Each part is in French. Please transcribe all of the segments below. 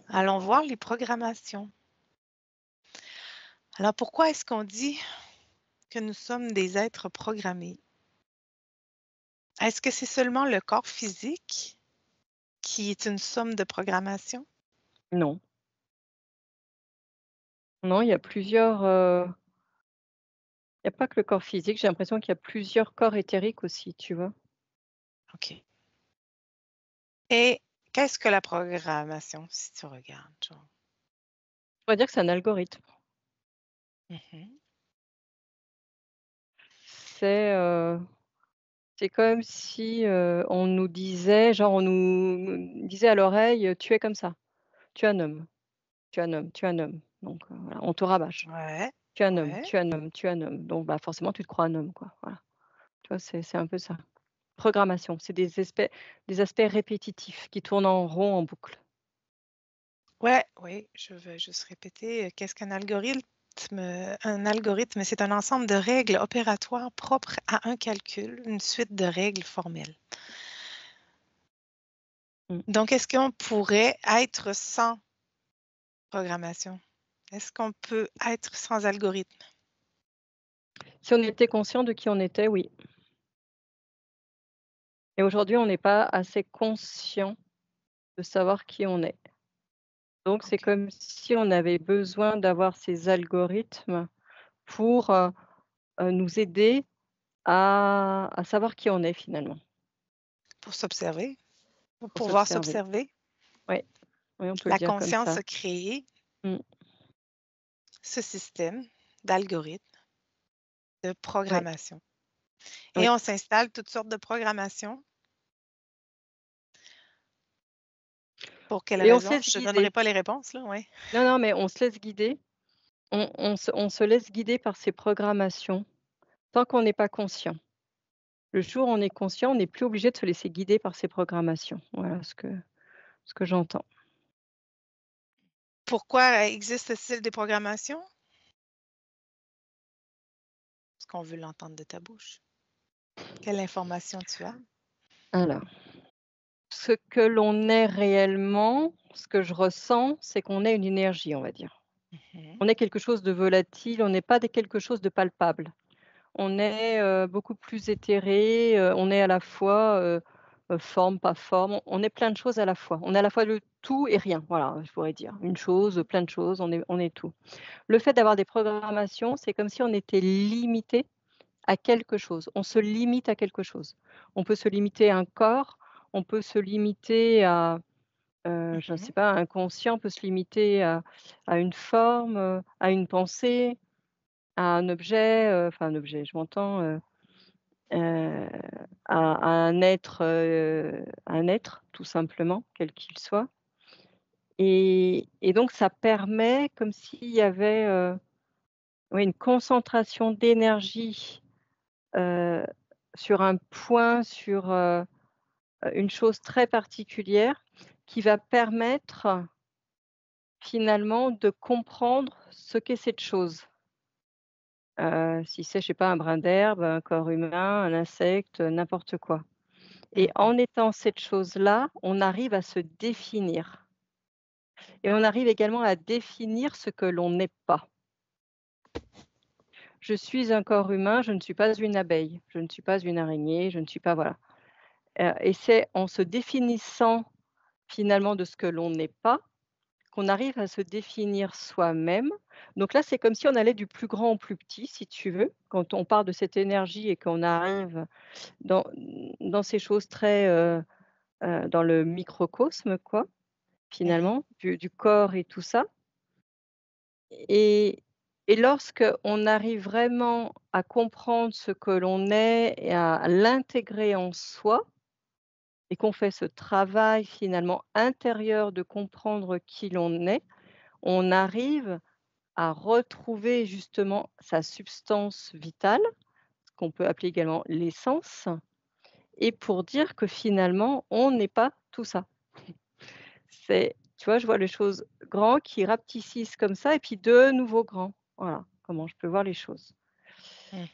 Allons voir les programmations. Alors, pourquoi est-ce qu'on dit que nous sommes des êtres programmés? Est-ce que c'est seulement le corps physique qui est une somme de programmation? Non, non, il y a pas que le corps physique, j'ai l'impression qu'il y a plusieurs corps éthériques aussi, tu vois? OK. Et qu'est-ce que la programmation, si tu regardes, genre? On va dire que c'est un algorithme. Mmh. C'est, heu, c'est comme si, on nous disait, genre on nous disait à l'oreille: «Tu es comme ça, tu es un homme, tu es un homme, tu es un homme». Donc, voilà, on te rabâche. Ouais, Tu es un homme, ouais. tu es un homme, tu es un homme. Donc, bah, forcément tu te crois un homme, quoi, voilà. Tu vois, c'est un peu ça. Programmation, c'est des aspects répétitifs qui tournent en rond, en boucle. Ouais, oui, je vais juste répéter, qu'est-ce qu'un algorithme? Un algorithme, c'est un ensemble de règles opératoires propres à un calcul, une suite de règles formelles. Mmh. Donc, est-ce qu'on pourrait être sans programmation? Est-ce qu'on peut être sans algorithme? Si on était conscient de qui on était, oui. Et aujourd'hui, on n'est pas assez conscient de savoir qui on est. Donc c'est OK. comme si on avait besoin d'avoir ces algorithmes pour, nous aider à savoir qui on est finalement, Pour s'observer, pour pour pouvoir s'observer. s'observer, Oui, oui, on peut le la dire comme conscience ça. a créé Mmh. ce système d'algorithmes, de Oui, programmation et oui. on s'installe toutes sortes de programmations. Pour quelle Et on se raison? laisse Je te donnerai guider. pas les réponses là, ouais. Non, non, mais on se laisse guider. On se laisse guider par ces programmations tant qu'on n'est pas conscient. Le jour où on est conscient, on n'est plus obligé de se laisser guider par ces programmations. Voilà ce que j'entends. Pourquoi existe-t-il des programmations? Parce qu'on veut l'entendre de ta bouche. Quelle information tu as? Alors, ce que l'on est réellement, ce que je ressens, c'est qu'on est une énergie, on va dire. Mmh. On est quelque chose de volatile, on n'est pas des quelque chose de palpable. On est, beaucoup plus éthéré, on est à la fois, forme, pas forme, on est plein de choses à la fois. On est à la fois le tout et rien, voilà, je pourrais dire. Une chose, plein de choses, on est tout. Le fait d'avoir des programmations, c'est comme si on était limité à quelque chose. On se limite à quelque chose. On peut se limiter à un corps, on peut se limiter à, je ne Mmh. sais pas, un conscient peut se limiter à une forme, à une pensée, à un objet, enfin un objet, je m'entends, heu, à un être tout simplement, quel qu'il soit et donc ça permet comme s'il y avait, oui, une concentration d'énergie, heu, sur un point, sur, une chose très particulière qui va permettre finalement de comprendre ce qu'est cette chose. Si c'est, je sais pas, un brin d'herbe, un corps humain, un insecte, n'importe quoi et Mmh. en étant cette chose-là, on arrive à se définir et on arrive également à définir ce que l'on n'est pas. Je suis un corps humain, je ne suis pas une abeille, je ne suis pas une araignée, je ne suis pas voilà, et c'est en se définissant finalement de ce que l'on n'est pas, qu'on arrive à se définir soi-même. Donc là, c'est comme si on allait du plus grand au plus petit, si tu veux. Quand on part de cette énergie et qu'on arrive dans dans ces choses très, dans le microcosme quoi, Mmh. finalement, du corps et tout ça et lorsque on arrive vraiment à comprendre ce que l'on est et à l'intégrer en soi et qu'on fait ce travail finalement intérieur de comprendre qui l'on est, on arrive à retrouver justement sa substance vitale, ce qu'on peut appeler également l'essence et pour dire que finalement on n'est pas tout ça. C'est tu vois, je vois les choses grands qui rapetissent comme ça et puis de nouveau grand. Voilà, comment je peux voir les choses. Mmh.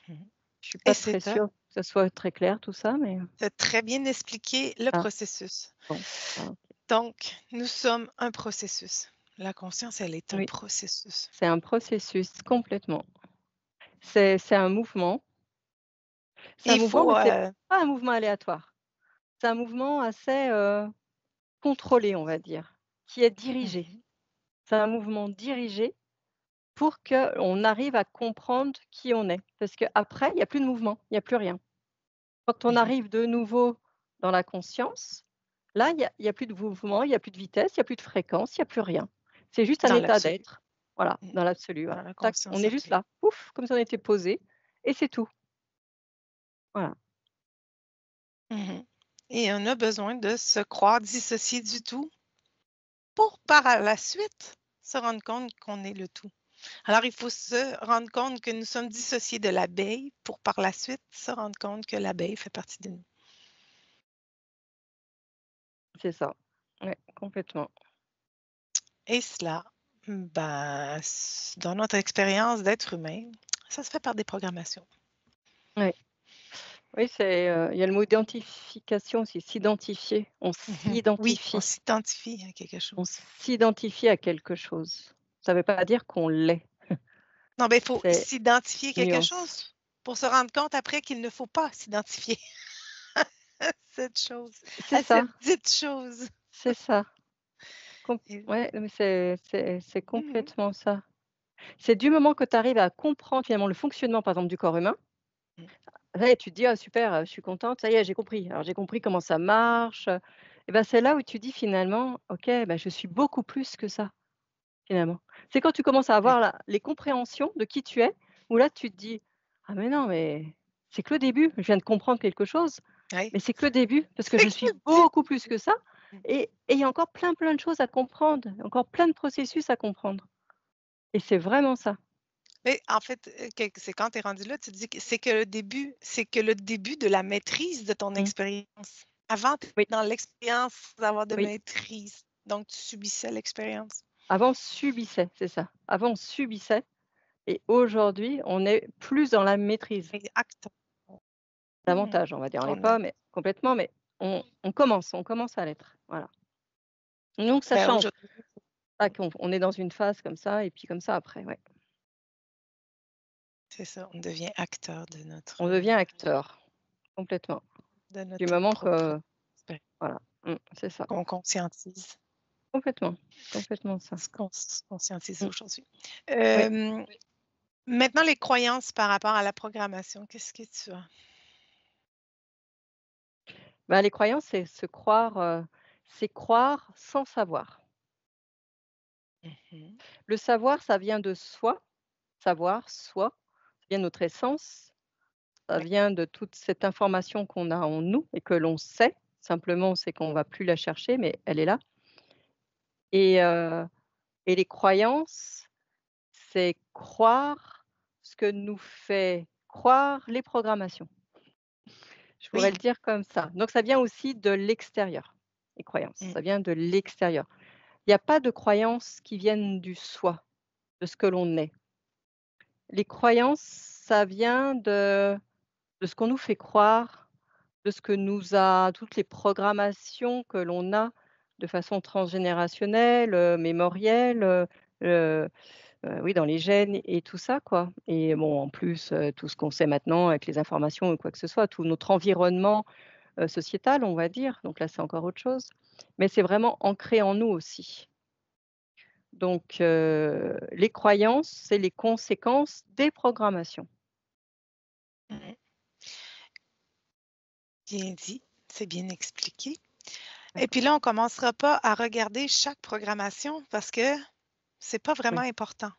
Je suis Et pas c'est très ça. sûre que ça soit très clair tout ça, mais Tu as très bien expliqué le ah processus. bon, ah OK. Donc, nous sommes un processus. La conscience, elle est un Oui, processus. c'est un processus complètement. C'est un mouvement. C'est un Il mouvement, faut, mais c'est pas un mouvement aléatoire. C'est un mouvement assez, contrôlé, on va dire, qui est dirigé. mhm, C'est un mouvement dirigé pour qu'on arrive à comprendre qui on est. Parce qu'après, il y a plus de mouvement, il y a plus rien. Quand on mhm, arrive de nouveau dans la conscience, là, il y a plus de mouvement, il y a plus de vitesse, il y a plus de fréquence, il y a plus rien. C'est juste un dans état l'absolu, d'être. Voilà, mm, dans l'absolu, dans voilà. la Tac, on conscience est juste absolue. là, pouf, comme si on était posé et c'est tout. Voilà, Mhm. Et on a besoin de se croire dissocié du tout pour par la suite se rendre compte qu'on est le tout. Alors, il faut se rendre compte que nous sommes dissociés de l'abeille pour par la suite se rendre compte que l'abeille fait partie de nous. c'est ça. Ouais, complètement. Et cela, ben, dans notre expérience d'être humain, ça se fait par des programmations. Ouais. Oui, il y a le mot identification aussi, s'identifier. Mhm. Oui, on s'identifie à quelque On chose. s'identifie à quelque chose. Ça ne veut pas dire qu'on l'est, Non, ben, il faut c'est s'identifier à quelque nuance. chose pour se rendre compte après qu'il ne faut pas s'identifier à cette chose, C'est à ça, cette dite chose. c'est ça. Et- Ouais, mais c'est Mhm. complètement ça. C'est du moment que tu arrives à comprendre finalement le fonctionnement, par exemple, du corps humain, là, tu te dis: «Ah super, je suis contente, ça y est, j'ai compris. Alors j'ai compris comment ça marche», et ben, c'est là où tu dis finalement: «OK, bah, je suis beaucoup plus que ça, finalement». C'est quand tu commences à Ouais. avoir les compréhensions de qui tu es, où là tu te dis: «Ah mais non, mais c'est que le début, je viens de comprendre quelque chose, Ouais. mais c'est que le début parce que C'est je que suis le beaucoup plus que ça et il y a encore plein, plein de choses à comprendre, encore plein de processus à comprendre», et c'est vraiment ça. mais en fait, c'est quand tu es rendu là, tu te dis que c'est que le début de la maîtrise de ton Mmh. expérience. Avant, tu étais Oui, dans l'expérience sans avoir de oui. maîtrise. Donc, tu subissais l'expérience. Avant on subissait, c'est ça. Avant on subissait et aujourd'hui on est plus dans la maîtrise. Exact. Mhm. Davantage, on va dire. On l'est On a, pas, mais complètement, mais on commence à l'être. Voilà. Donc ça ben, change. aujourd'hui, Pas qu'on est dans une phase comme ça et puis comme ça après, ouais. c'est ça, on devient acteur On devient acteur, complètement. de Du notre moment propre que expérience, voilà, c'est ça. qu'on conscientise, Complètement, complètement ça. ce qu'on se conscientise Mmh. aujourd'hui. Oui. Euh, Maintenant, les croyances par rapport à la programmation, qu'est-ce que tu as? Bah, les croyances, c'est croire sans savoir. Mhm. Le savoir, ça vient de soi, savoir, soi, ça vient de notre essence, ça Oui, vient de toute cette information qu'on a en nous et que l'on sait. Simplement, c'est qu'on va plus la chercher, mais elle est là. Et les croyances, c'est croire ce que nous fait croire les programmations. Je pourrais le oui. dire comme ça. Donc ça vient aussi de l'extérieur, les croyances, Mm. ça vient de l'extérieur. Il n'y a pas de croyances qui viennent du soi, de ce que l'on est. Les croyances, ça vient de ce qu'on nous fait croire, de ce que nous a toutes les programmations que l'on a de façon transgénérationnelle, mémorielle, oui, dans les gènes et tout ça, quoi, et bon, en plus, tout ce qu'on sait maintenant avec les informations ou quoi que ce soit, tout notre environnement, sociétal, on va dire, donc là, c'est encore autre chose. Mais c'est vraiment ancré en nous aussi. Donc les croyances, c'est les conséquences des programmations. Mm. Bien dit, c'est bien expliqué. Et puis D'accord. là, on ne commencera pas à regarder chaque programmation parce que c'est pas vraiment Oui. important.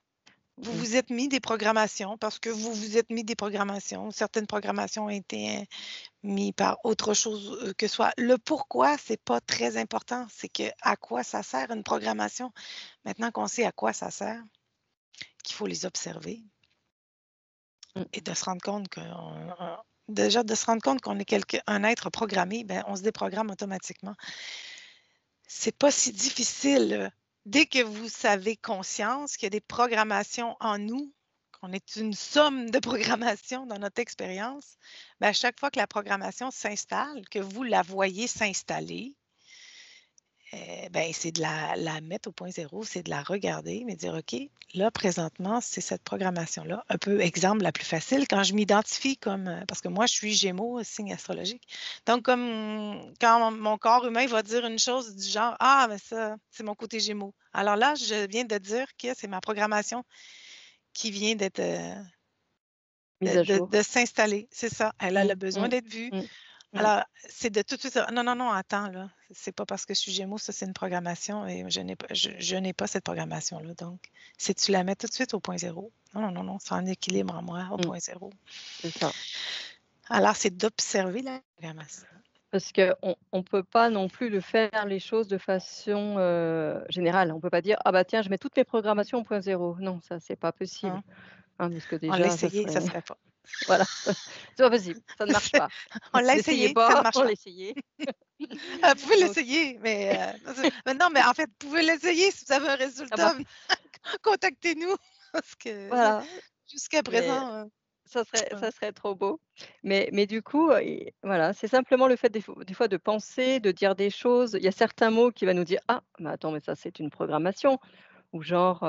Vous Mmh. vous êtes mis des programmations parce que vous vous êtes mis des programmations. Certaines programmations ont été mises par autre chose que soit. Le pourquoi, c'est pas très important. C'est que à quoi ça sert une programmation. Maintenant qu'on sait à quoi ça sert, qu'il faut les observer Mmh. et de se rendre compte déjà de se rendre compte qu'on est un être programmé, ben, on se déprogramme automatiquement. C'est pas si difficile. Dès que vous avez conscience qu'il y a des programmations en nous, qu'on est une somme de programmations dans notre expérience, ben, à chaque fois que la programmation s'installe, que vous la voyez s'installer, ben, c'est de la mettre au point zéro, c'est de la regarder, mais dire, OK, là, présentement, c'est cette programmation-là. Un peu exemple la plus facile, quand je m'identifie comme, parce que moi, je suis Gémeaux, signe astrologique. Donc, comme quand mon corps humain va dire une chose du genre, ah, mais ça, c'est mon côté Gémeaux. Alors là, je viens de dire que c'est ma programmation qui vient d'être, Mise à jour. de s'installer. C'est ça. Elle a Mmh, le besoin mmh, d'être vue. mmh, mmh. Alors, c'est de tout de suite dire: «Non, non, non, attends là, c'est pas parce que je suis Gémeaux, ça c'est une programmation et je n'ai pas cette programmation-là, donc si tu la mets tout de suite au point zéro. Non, non, non, non, c'est en équilibre en moi au Mmh, point zéro. c'est ça. Alors, c'est d'observer la programmation. Parce qu'on peut pas non plus le faire les choses de façon, générale. On peut pas dire: «Ah bah tiens, je mets toutes mes programmations au point zéro». Non, ça c'est pas possible, Hein? hein, parce que On l'a déjà ça essayé, ça serait se fait pas. voilà, c'est pas possible, ça ne marche pas. On l'a N'essayez essayé, ça ne pas, marche on pas. l'a essayé. Vous pouvez Donc l'essayer, mais non, mais en fait, vous pouvez l'essayer si vous avez un ah bah résultat, contactez-nous parce que voilà, jusqu'à mais présent, ça serait trop beau. Mais du coup, et voilà, c'est simplement le fait des fois de penser, de dire des choses. Il y a certains mots qui va nous dire: «Ah, mais attends, mais ça c'est une programmation». Ou genre,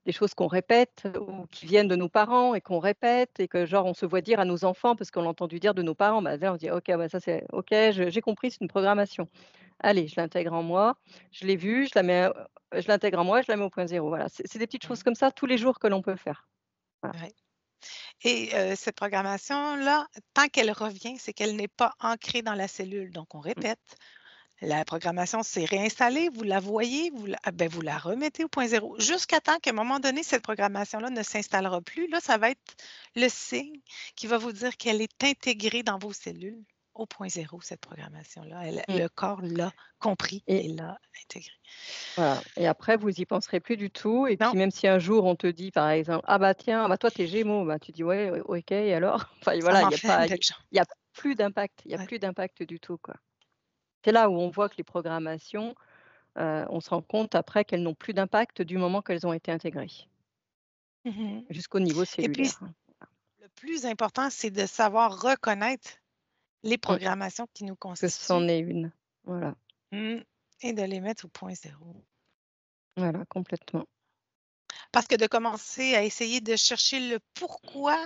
des choses qu'on répète ou qui viennent de nos parents et qu'on répète et que genre on se voit dire à nos enfants parce qu'on l'a entendu dire de nos parents, bah, là on se dit: «OK, ouais, ça c'est OK, je j'ai compris, c'est une programmation. Allez, je l'intègre en moi, je l'ai vu, je l'intègre en moi, je la mets au point zéro». Voilà, c'est des petites choses mmh, comme ça tous les jours que l'on peut faire. Voilà. ouais. Et cette programmation-là, tant qu'elle revient, c'est qu'elle n'est pas ancrée dans la cellule. Donc, on Mmh, répète. La programmation s'est réinstallée, vous la voyez, ben, vous la remettez au point zéro, jusqu'à temps qu'à un moment donné, cette programmation-là ne s'installera plus. Là, ça va être le signe qui va vous dire qu'elle est intégrée dans vos cellules au point zéro, cette programmation-là. mmh Le corps l'a compris et et l'a intégrée. voilà et après vous y penserez plus du tout et Non, puis même si un jour on te dit par exemple: «Ah bah tiens, ah bah toi tu es Gémeaux», bah tu dis: «Ouais, OK et alors?» Enfin ça voilà, m'en fait de gens. il y a plus d'impact, il y a Ouais. plus d'impact du tout, quoi. C'est là où on voit que les programmations, on se rend compte après qu'elles n'ont plus d'impact du moment qu'elles ont été intégrées, Mhm. jusqu'au niveau Et puis, cellulaire, hein. le plus important, c'est de savoir reconnaître les Mmh, programmations qui nous que constituent, c'en est une. Voilà, mmh, et de les mettre au point zéro. voilà, complètement. Parce que de commencer à essayer de chercher le pourquoi,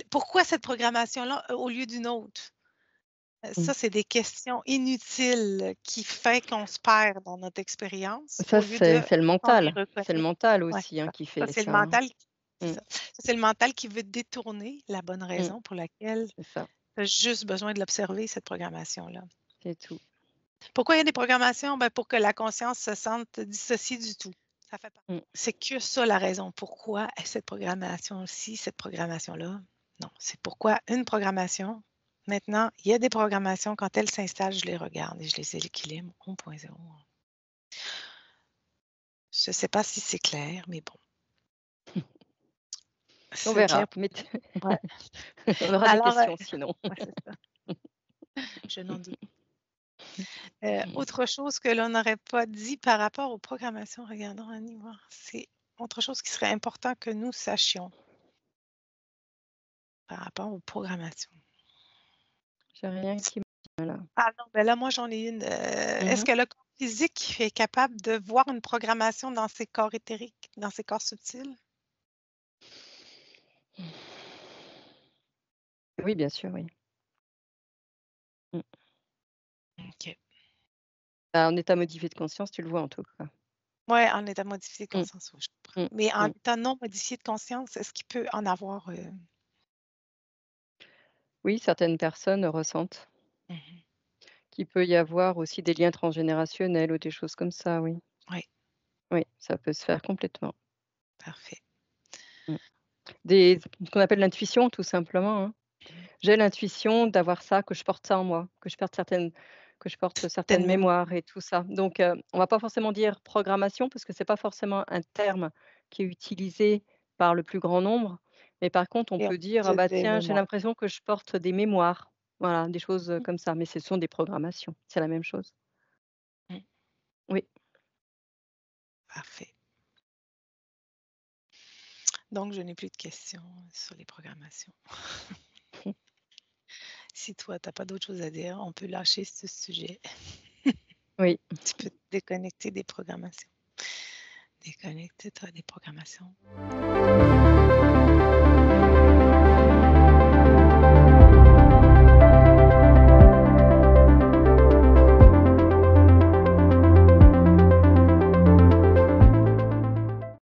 pourquoi cette programmation-là au lieu d'une autre? Mmh. Ça, c'est des questions inutiles qui fait qu'on se perd dans notre expérience Ça au lieu de c'est le quand on les mental. C'est le reconnaît. mental Ouais, aussi, c'est hein, ça. qui Ça, fait c'est le ça, hein. mental c'est Mmh, ça. Ça, c'est le mental qui veut détourner la bonne mmh, raison pour laquelle c'est ça, tu as juste besoin de l'observer, cette programmation-là. c'est tout. Pourquoi il y a des programmations? Ben, pour que la conscience se sente dissociée du tout. Ça fait pas. Mmh. C'est que ça la raison. Pourquoi est cette programmation-ci, cette programmation-là? Non, c'est pourquoi une programmation. Maintenant, il y a des programmations, quand elles s'installent, je les regarde et je les équilibre au point zéro. Je ne sais pas si c'est clair, mais bon, On c'est clair verra, pour mais vous. Ouais. on aura des Alors, questions sinon. ouais, c'est ça, je n'en doute. Autre chose que l'on n'aurait pas dit par rapport aux programmations, regardons, Annie, voir. C'est autre chose qui serait important que nous sachions par rapport aux programmations. J'ai rien qui me vient là. Ah non, ben là, moi, j'en ai une. Est-ce Mmh. que le corps physique est capable de voir une programmation dans ses corps éthériques, dans ses corps subtils? Oui, bien sûr, oui. Mmh. OK. Bah, en état modifié de conscience, tu le vois en tout cas. Ouais, en état modifié de Mmh, conscience, oui, je comprends. mmh, Mais en mmh. état non modifié de conscience, est-ce qu'il peut en avoir, Oui, certaines personnes ressentent Mmh. qu'il peut y avoir aussi des liens transgénérationnels ou des choses comme ça, oui. Oui, Oui, ça peut se faire complètement. parfait. Mmh. Ce qu'on appelle l'intuition tout simplement, hein. Mmh. J'ai l'intuition d'avoir ça, que je porte ça en moi, que je porte certaines Tellement. mémoires et tout ça. Donc on va pas forcément dire programmation parce que c'est pas forcément un terme qui est utilisé par le plus grand nombre. Mais par contre, on Et on peut dire: «Ah dit bah des tiens, j'ai mémoires. l'impression que je porte des mémoires». Voilà, des choses, Mmh. comme ça, mais ce sont des programmations, c'est la même chose. Mmh. Oui. Parfait. Donc je n'ai plus de questions sur les programmations. Si toi, tu as pas d'autre chose à dire, on peut lâcher ce sujet. Oui. Tu peux te déconnecter des programmations. Déconnecte-toi des programmations.